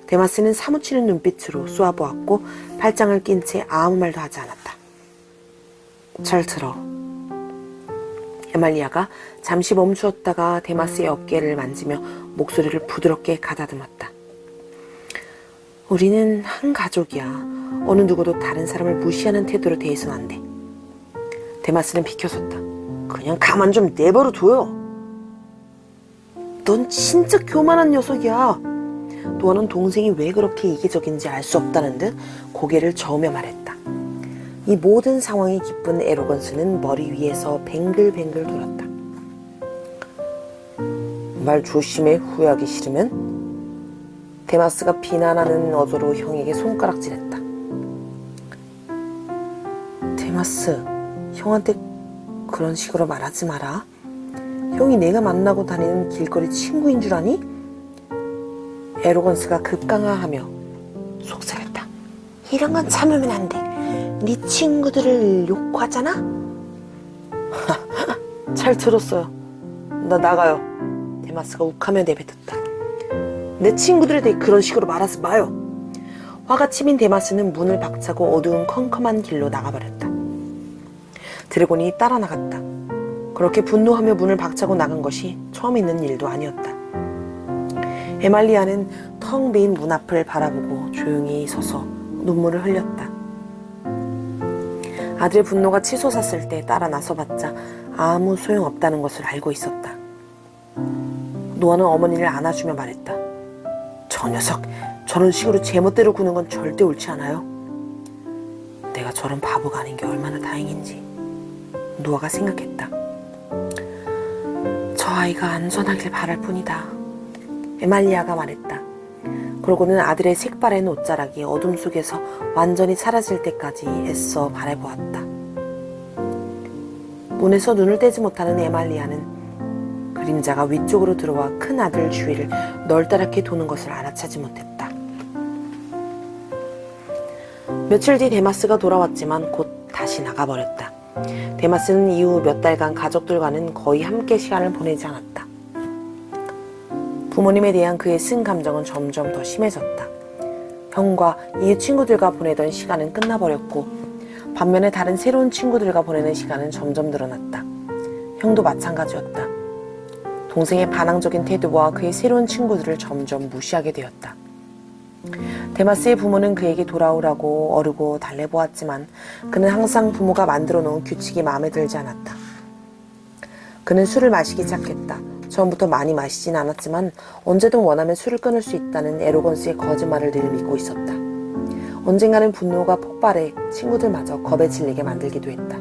데마스는 사무치는 눈빛으로 쏘아보았고 팔짱을 낀 채 아무 말도 하지 않았다. 잘 들어. 에말리아가 잠시 멈추었다가 데마스의 어깨를 만지며 목소리를 부드럽게 가다듬었다. 우리는 한 가족이야. 어느 누구도 다른 사람을 무시하는 태도로 대해서는 안 돼. 데마스는 비켜섰다. 그냥 가만 좀 내버려 둬요. 넌 진짜 교만한 녀석이야. 노아는 동생이 왜 그렇게 이기적인지 알 수 없다는 듯 고개를 저으며 말했다. 이 모든 상황이 기쁜 에로건스는 머리 위에서 뱅글뱅글 돌았다. 말 조심해. 후회하기 싫으면? 데마스가 비난하는 어조로 형에게 손가락질했다. 데마스, 형한테 그런 식으로 말하지 마라. 형이 내가 만나고 다니는 길거리 친구인 줄 아니? 에로건스가 급강화하며 속삭였다. 이런 건 참으면 안 돼. 네 친구들을 욕하잖아? 잘 들었어요. 나 나가요. 데마스가 욱하며 내뱉었다. 내 친구들에 대해 그런 식으로 말하지 마요. 화가 치민 데마스는 문을 박차고 어두운 컴컴한 길로 나가버렸다. 드래곤이 따라 나갔다. 그렇게 분노하며 문을 박차고 나간 것이 처음 있는 일도 아니었다. 에말리아는 텅 빈 문 앞을 바라보고 조용히 서서 눈물을 흘렸다. 아들의 분노가 치솟았을 때 따라 나서봤자 아무 소용없다는 것을 알고 있었다. 노아는 어머니를 안아주며 말했다. 저 녀석 저런 식으로 제멋대로 구는 건 절대 옳지 않아요. 내가 저런 바보가 아닌 게 얼마나 다행인지 노아가 생각했다. 저 아이가 안전하길 바랄 뿐이다. 에말리아가 말했다. 그러고는 아들의 색바랜 옷자락이 어둠 속에서 완전히 사라질 때까지 애써 바라보았다. 문에서 눈을 떼지 못하는 에말리아는 그림자가 위쪽으로 들어와 큰 아들 주위를 널따랗게 도는 것을 알아차지 못했다. 며칠 뒤 데마스가 돌아왔지만 곧 다시 나가버렸다. 데마스는 이후 몇 달간 가족들과는 거의 함께 시간을 보내지 않았다. 부모님에 대한 그의 쓴 감정은 점점 더 심해졌다. 형과 이웃 친구들과 보내던 시간은 끝나버렸고 반면에 다른 새로운 친구들과 보내는 시간은 점점 늘어났다. 형도 마찬가지였다. 동생의 반항적인 태도와 그의 새로운 친구들을 점점 무시하게 되었다. 데마스의 부모는 그에게 돌아오라고 어르고 달래보았지만 그는 항상 부모가 만들어 놓은 규칙이 마음에 들지 않았다. 그는 술을 마시기 시작했다. 처음부터 많이 마시진 않았지만 언제든 원하면 술을 끊을 수 있다는 에로건스의 거짓말을 늘 믿고 있었다. 언젠가는 분노가 폭발해 친구들마저 겁에 질리게 만들기도 했다.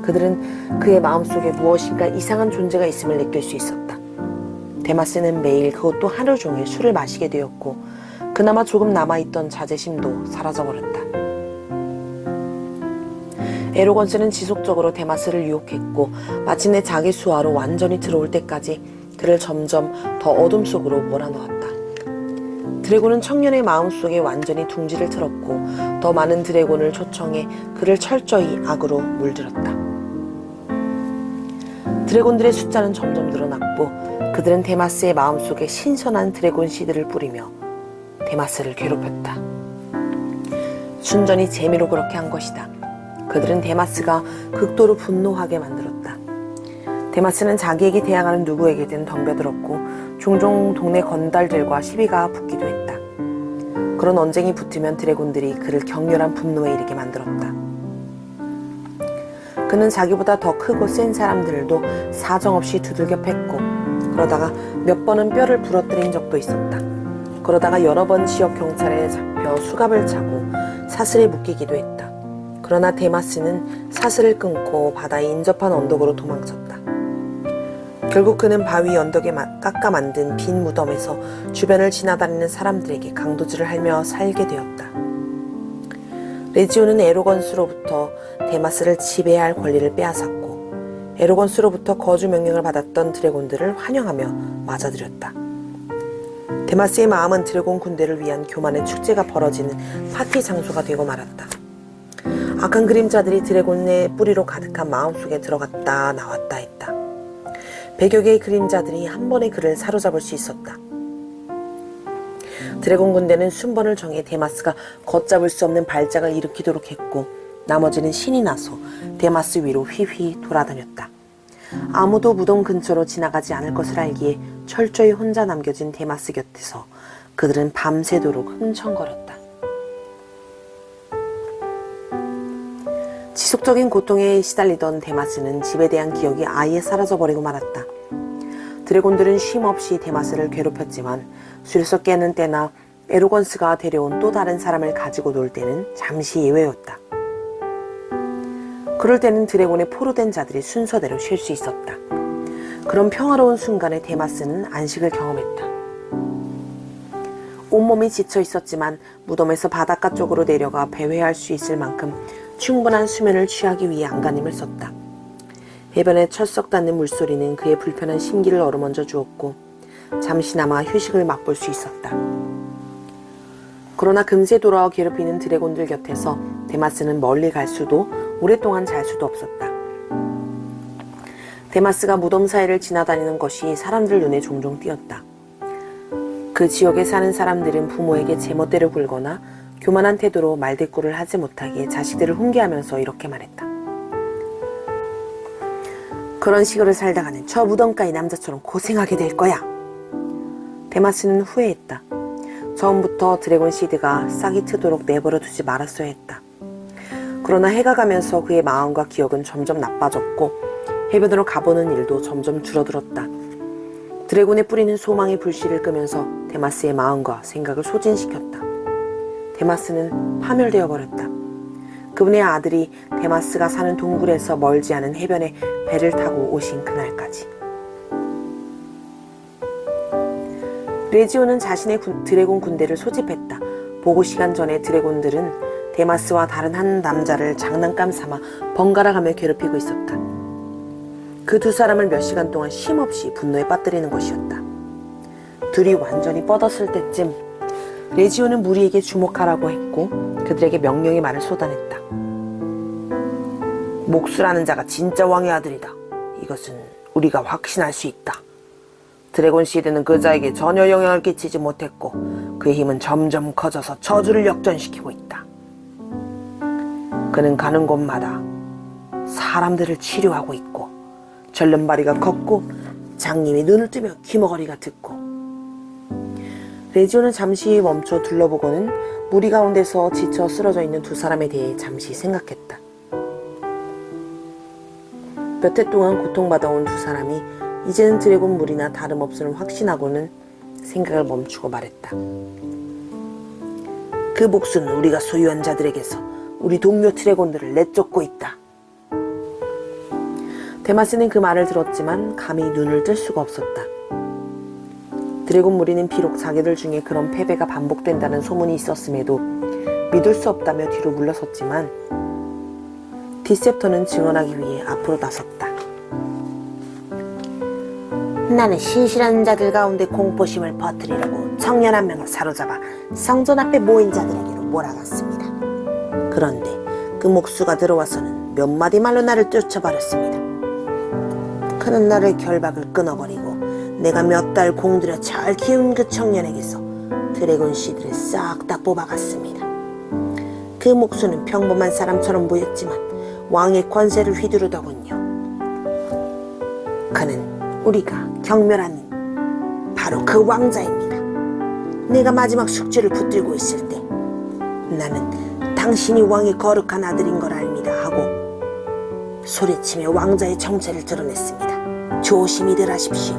그들은 그의 마음속에 무엇인가 이상한 존재가 있음을 느낄 수 있었다. 데마스는 매일 그것도 하루 종일 술을 마시게 되었고 그나마 조금 남아있던 자제심도 사라져버렸다. 에로건스는 지속적으로 데마스를 유혹했고 마침내 자기 수하로 완전히 들어올 때까지 그를 점점 더 어둠 속으로 몰아넣었다. 드래곤은 청년의 마음속에 완전히 둥지를 틀었고 더 많은 드래곤을 초청해 그를 철저히 악으로 물들였다. 드래곤들의 숫자는 점점 늘어났고 그들은 데마스의 마음속에 신선한 드래곤 씨들을 뿌리며 데마스를 괴롭혔다. 순전히 재미로 그렇게 한 것이다. 그들은 데마스가 극도로 분노하게 만들었다. 데마스는 자기에게 대항하는 누구에게든 덤벼들었고 종종 동네 건달들과 시비가 붙기도 했다. 그런 언쟁이 붙으면 드래곤들이 그를 격렬한 분노에 이르게 만들었다. 그는 자기보다 더 크고 센 사람들도 사정없이 두들겨 팼고 그러다가 몇 번은 뼈를 부러뜨린 적도 있었다. 그러다가 여러 번 지역 경찰에 잡혀 수갑을 차고 사슬에 묶이기도 했다. 그러나 데마스는 사슬을 끊고 바다에 인접한 언덕으로 도망쳤다. 결국 그는 바위 언덕에 깎아 만든 빈 무덤에서 주변을 지나다니는 사람들에게 강도질을 하며 살게 되었다. 레지오는 에로건스로부터 데마스를 지배할 권리를 빼앗았고 에로건스로부터 거주 명령을 받았던 드래곤들을 환영하며 맞아들였다. 데마스의 마음은 드래곤 군대를 위한 교만의 축제가 벌어지는 파티 장소가 되고 말았다. 악한 그림자들이 드래곤의 뿌리로 가득한 마음속에 들어갔다 나왔다 했다. 100여 개의 그림자들이 한 번에 그를 사로잡을 수 있었다. 드래곤 군대는 순번을 정해 데마스가 걷잡을 수 없는 발작을 일으키도록 했고 나머지는 신이 나서 데마스 위로 휘휘 돌아다녔다. 아무도 무덤 근처로 지나가지 않을 것을 알기에 철저히 혼자 남겨진 데마스 곁에서 그들은 밤새도록 흥청거렸다. 지속적인 고통에 시달리던 데마스는 집에 대한 기억이 아예 사라져버리고 말았다. 드래곤들은 쉼없이 데마스를 괴롭혔지만 술에서 깨는 때나 에로건스가 데려온 또 다른 사람을 가지고 놀 때는 잠시 예외였다. 그럴 때는 드래곤의 포로된 자들이 순서대로 쉴 수 있었다. 그런 평화로운 순간에 데마스는 안식을 경험했다. 온몸이 지쳐 있었지만 무덤에서 바닷가 쪽으로 내려가 배회할 수 있을 만큼 충분한 수면을 취하기 위해 안간힘을 썼다. 해변에 철썩 닿는 물소리는 그의 불편한 심기를 어루만져 주었고 잠시나마 휴식을 맛볼 수 있었다. 그러나 금세 돌아와 괴롭히는 드래곤들 곁에서 데마스는 멀리 갈 수도 오랫동안 잘 수도 없었다. 데마스가 무덤 사이를 지나다니는 것이 사람들 눈에 종종 띄었다. 그 지역에 사는 사람들은 부모에게 제멋대로 굴거나 교만한 태도로 말대꾸를 하지 못하게 자식들을 훈계하면서 이렇게 말했다. 그런 식으로 살다가는 저 무덤가의 남자처럼 고생하게 될 거야. 데마스는 후회했다. 처음부터 드래곤 시드가 싹이 트도록 내버려 두지 말았어야 했다. 그러나 해가 가면서 그의 마음과 기억은 점점 나빠졌고 해변으로 가보는 일도 점점 줄어들었다. 드래곤의 뿌리는 소망의 불씨를 끄면서 데마스의 마음과 생각을 소진시켰다. 데마스는 파멸되어 버렸다. 그분의 아들이 데마스가 사는 동굴에서 멀지 않은 해변에 배를 타고 오신 그날까지. 레지오는 자신의 드래곤 군대를 소집했다. 보고 시간 전에 드래곤들은 데마스와 다른 한 남자를 장난감 삼아 번갈아가며 괴롭히고 있었다. 그 두 사람을 몇 시간 동안 쉼없이 분노에 빠뜨리는 것이었다. 둘이 완전히 뻗었을 때쯤 레지오는 무리에게 주목하라고 했고 그들에게 명령의 말을 쏟아냈다. 목수라는 자가 진짜 왕의 아들이다. 이것은 우리가 확신할 수 있다. 드래곤 시드는 그 자에게 전혀 영향을 끼치지 못했고 그의 힘은 점점 커져서 저주를 역전시키고 있다. 그는 가는 곳마다 사람들을 치료하고 있고 절름발이가 걷고 장님이 눈을 뜨며 귀머거리가 듣고. 레지오는 잠시 멈춰 둘러보고는 무리 가운데서 지쳐 쓰러져 있는 두 사람에 대해 잠시 생각했다. 몇 해 동안 고통받아온 두 사람이 이제는 드래곤 무리나 다름없음을 확신하고는 생각을 멈추고 말했다. 그 목수는 우리가 소유한 자들에게서 우리 동료 드래곤들을 내쫓고 있다. 데마스는 그 말을 들었지만 감히 눈을 뜰 수가 없었다. 드래곤 무리는 비록 자기들 중에 그런 패배가 반복된다는 소문이 있었음에도 믿을 수 없다며 뒤로 물러섰지만 디셉터는 증언하기 위해 앞으로 나섰다. 나는 신실한 자들 가운데 공포심을 퍼뜨리려고 청년 한 명을 사로잡아 성전 앞에 모인 자들에게로 몰아갔습니다. 그런데 그 목수가 들어와서는 몇 마디 말로 나를 쫓아버렸습니다. 그는 나를 결박을 끊어버리고 내가 몇 달 공들여 잘 키운 그 청년에게서 드래곤 씨들을 싹 다 뽑아갔습니다. 그 목수는 평범한 사람처럼 보였지만 왕의 권세를 휘두르더군요. 그는 우리가 경멸한 바로 그 왕자입니다. 내가 마지막 숙주를 붙들고 있을 때 나는 당신이 왕의 거룩한 아들인 걸 압니다 하고 소리치며 왕자의 정체를 드러냈습니다. 조심히들 하십시오.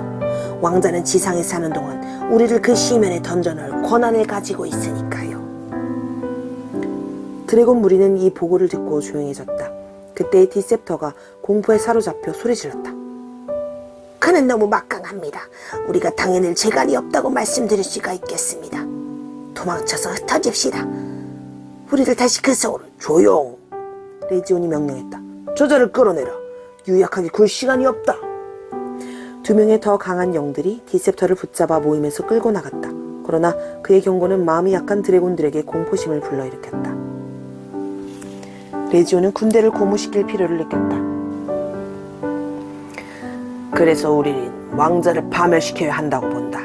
왕자는 지상에 사는 동안 우리를 그 시면에 던져넣을 권한을 가지고 있으니까요. 드래곤 무리는 이 보고를 듣고 조용해졌다. 그때 디셉터가 공포에 사로잡혀 소리질렀다. 그는 너무 막강합니다. 우리가 당해낼 재간이 없다고 말씀드릴 수가 있겠습니다. 도망쳐서 흩어집시다. 우리를 다시 그 성으로 조용. 레지온이 명령했다. 저자를 끌어내라. 유약하게 굴 시간이 없다. 두 명의 더 강한 영들이 디셉터를 붙잡아 모임에서 끌고 나갔다. 그러나 그의 경고는 마음이 약한 드래곤들에게 공포심을 불러일으켰다. 레지온은 군대를 고무시킬 필요를 느꼈다. 그래서 우리는 왕자를 파멸시켜야 한다고 본다.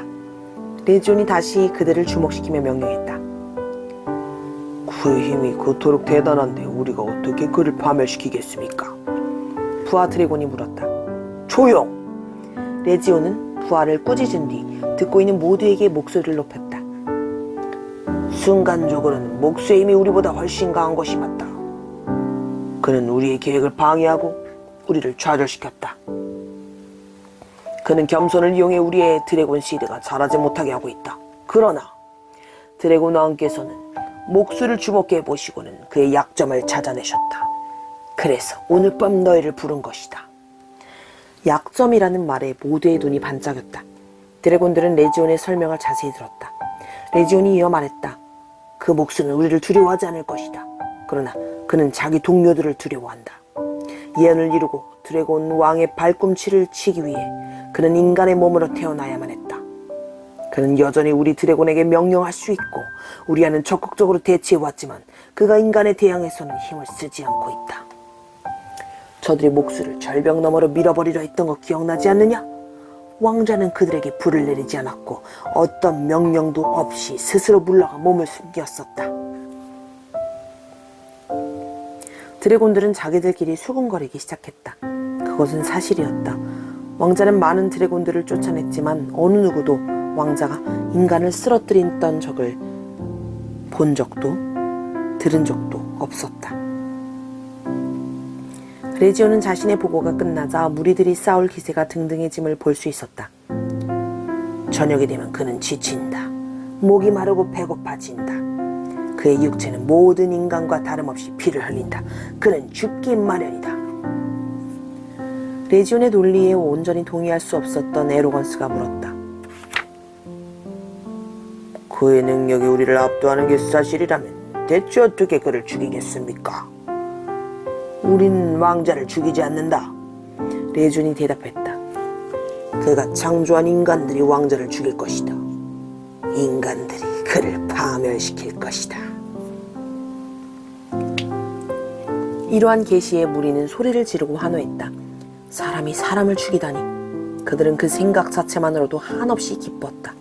레지온이 다시 그들을 주목시키며 명령했다. 그의 힘이 그토록 대단한데 우리가 어떻게 그를 파멸시키겠습니까? 부하 드래곤이 물었다. 조용! 레지온은 부하를 꾸짖은 뒤 듣고 있는 모두에게 목소리를 높였다. 순간적으로는 목수의 힘이 우리보다 훨씬 강한 것이 맞다. 그는 우리의 계획을 방해하고 우리를 좌절시켰다. 그는 겸손을 이용해 우리의 드래곤 시드가 자라지 못하게 하고 있다. 그러나 드래곤 왕께서는 목수를 주목해 보시고는 그의 약점을 찾아내셨다. 그래서 오늘 밤 너희를 부른 것이다. 약점이라는 말에 모두의 눈이 반짝였다. 드래곤들은 레지온의 설명을 자세히 들었다. 레지온이 이어 말했다. 그 목수는 우리를 두려워하지 않을 것이다. 그러나 그는 자기 동료들을 두려워한다. 예언을 이루고 드래곤 왕의 발꿈치를 치기 위해 그는 인간의 몸으로 태어나야만 했다. 그는 여전히 우리 드래곤에게 명령할 수 있고 우리와는 적극적으로 대치해왔지만 그가 인간에 대항해서는 힘을 쓰지 않고 있다. 저들이 목수를 절벽 너머로 밀어버리려 했던 거 기억나지 않느냐? 왕자는 그들에게 불을 내리지 않았고 어떤 명령도 없이 스스로 물러가 몸을 숨겼었다. 드래곤들은 자기들끼리 수군거리기 시작했다. 그것은 사실이었다. 왕자는 많은 드래곤들을 쫓아냈지만 어느 누구도 왕자가 인간을 쓰러뜨렸던 적을 본 적도 들은 적도 없었다. 레지온은 자신의 보고가 끝나자 무리들이 싸울 기세가 등등해짐을 볼 수 있었다. 저녁이 되면 그는 지친다. 목이 마르고 배고파진다. 그의 육체는 모든 인간과 다름없이 피를 흘린다. 그는 죽기 마련이다. 레지온의 논리에 온전히 동의할 수 없었던 에로건스가 물었다. 그의 능력이 우리를 압도하는 게 사실이라면 대체 어떻게 그를 죽이겠습니까? 우린 왕자를 죽이지 않는다. 레지온이 대답했다. 그가 창조한 인간들이 왕자를 죽일 것이다. 인간들이 그를 파멸시킬 것이다. 이러한 계시에 무리는 소리를 지르고 환호했다. 사람이 사람을 죽이다니. 그들은 그 생각 자체만으로도 한없이 기뻤다.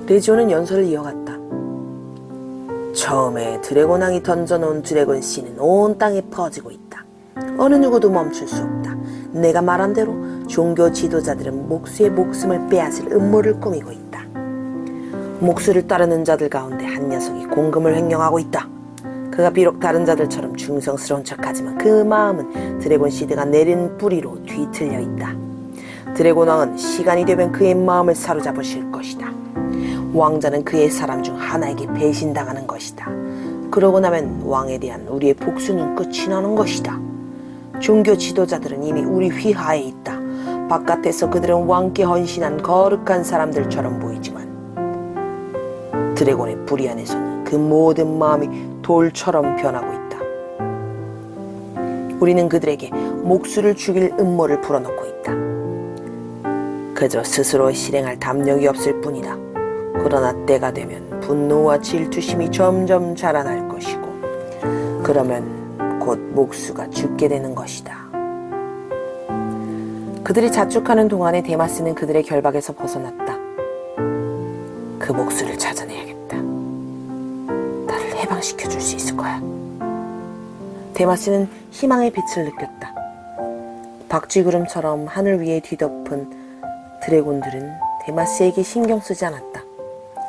레지온은 연설을 이어갔다. 처음에 드래곤왕이 던져놓은 드래곤 씨는 온 땅에 퍼지고 있다. 어느 누구도 멈출 수 없다. 내가 말한 대로 종교 지도자들은 목수의 목숨을 빼앗을 음모를 꾸미고 있다. 목수를 따르는 자들 가운데 한 녀석이 공금을 횡령하고 있다. 그가 비록 다른 자들처럼 중성스러운 척하지만 그 마음은 드래곤 시드가 내린 뿌리로 뒤틀려 있다. 드래곤 왕은 시간이 되면 그의 마음을 사로잡으실 것이다. 왕자는 그의 사람 중 하나에게 배신당하는 것이다. 그러고 나면 왕에 대한 우리의 복수는 끝이 나는 것이다. 종교 지도자들은 이미 우리 휘하에 있다. 바깥에서 그들은 왕께 헌신한 거룩한 사람들처럼 보이지만 드래곤의 뿌리 안에서는 그 모든 마음이 돌처럼 변하고 있다. 우리는 그들에게 목수를 죽일 음모를 불어넣고 있다. 그저 스스로 실행할 담력이 없을 뿐이다. 그러나 때가 되면 분노와 질투심이 점점 자라날 것이고 그러면 곧 목수가 죽게 되는 것이다. 그들이 자축하는 동안에 데마스는 그들의 결박에서 벗어났다. 그 목수를 찾아내야겠다. 나를 해방시켜줄 수 있을 거야. 데마스는 희망의 빛을 느꼈다. 박쥐구름처럼 하늘 위에 뒤덮은 드래곤들은 데마스에게 신경 쓰지 않았다.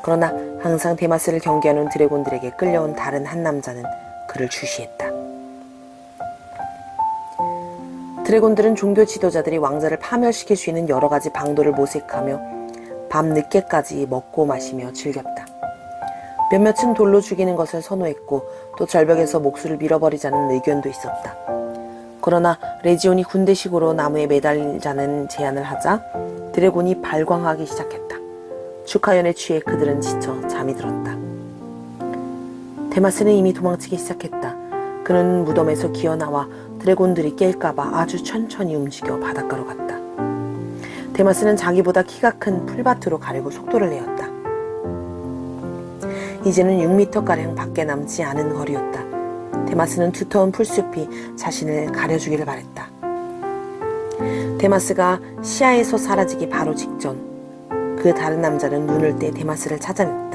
그러나 항상 데마스를 경계하는 드래곤들에게 끌려온 다른 한 남자는 그를 주시했다. 드래곤들은 종교 지도자들이 왕자를 파멸시킬 수 있는 여러 가지 방도를 모색하며 밤 늦게까지 먹고 마시며 즐겼다. 몇몇은 돌로 죽이는 것을 선호했고 또 절벽에서 목수를 밀어버리자는 의견도 있었다. 그러나 레지온이 군대식으로 나무에 매달리자는 제안을 하자 드래곤이 발광하기 시작했다. 축하연에 취해 그들은 지쳐 잠이 들었다. 데마스는 이미 도망치기 시작했다. 그는 무덤에서 기어나와 드래곤들이 깰까봐 아주 천천히 움직여 바닷가로 갔다. 데마스는 자기보다 키가 큰 풀밭으로 가려고 속도를 내었다. 이제는 6m가량 밖에 남지 않은 거리였다. 데마스는 두터운 풀숲이 자신을 가려주기를 바랬다. 데마스가 시야에서 사라지기 바로 직전 그 다른 남자는 눈을 떼 데마스를 찾아냈다.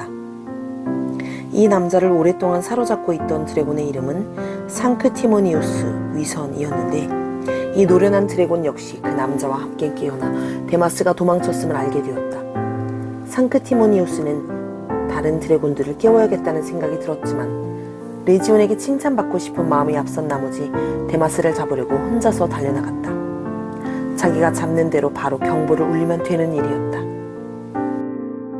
이 남자를 오랫동안 사로잡고 있던 드래곤의 이름은 상크티모니우스 위선이었는데 이 노련한 드래곤 역시 그 남자와 함께 깨어나 데마스가 도망쳤음을 알게 되었다. 상크티모니우스는 다른 드래곤들을 깨워야겠다는 생각이 들었지만 레지온에게 칭찬받고 싶은 마음이 앞선 나머지 데마스를 잡으려고 혼자서 달려나갔다. 자기가 잡는 대로 바로 경보를 울리면 되는 일이었다.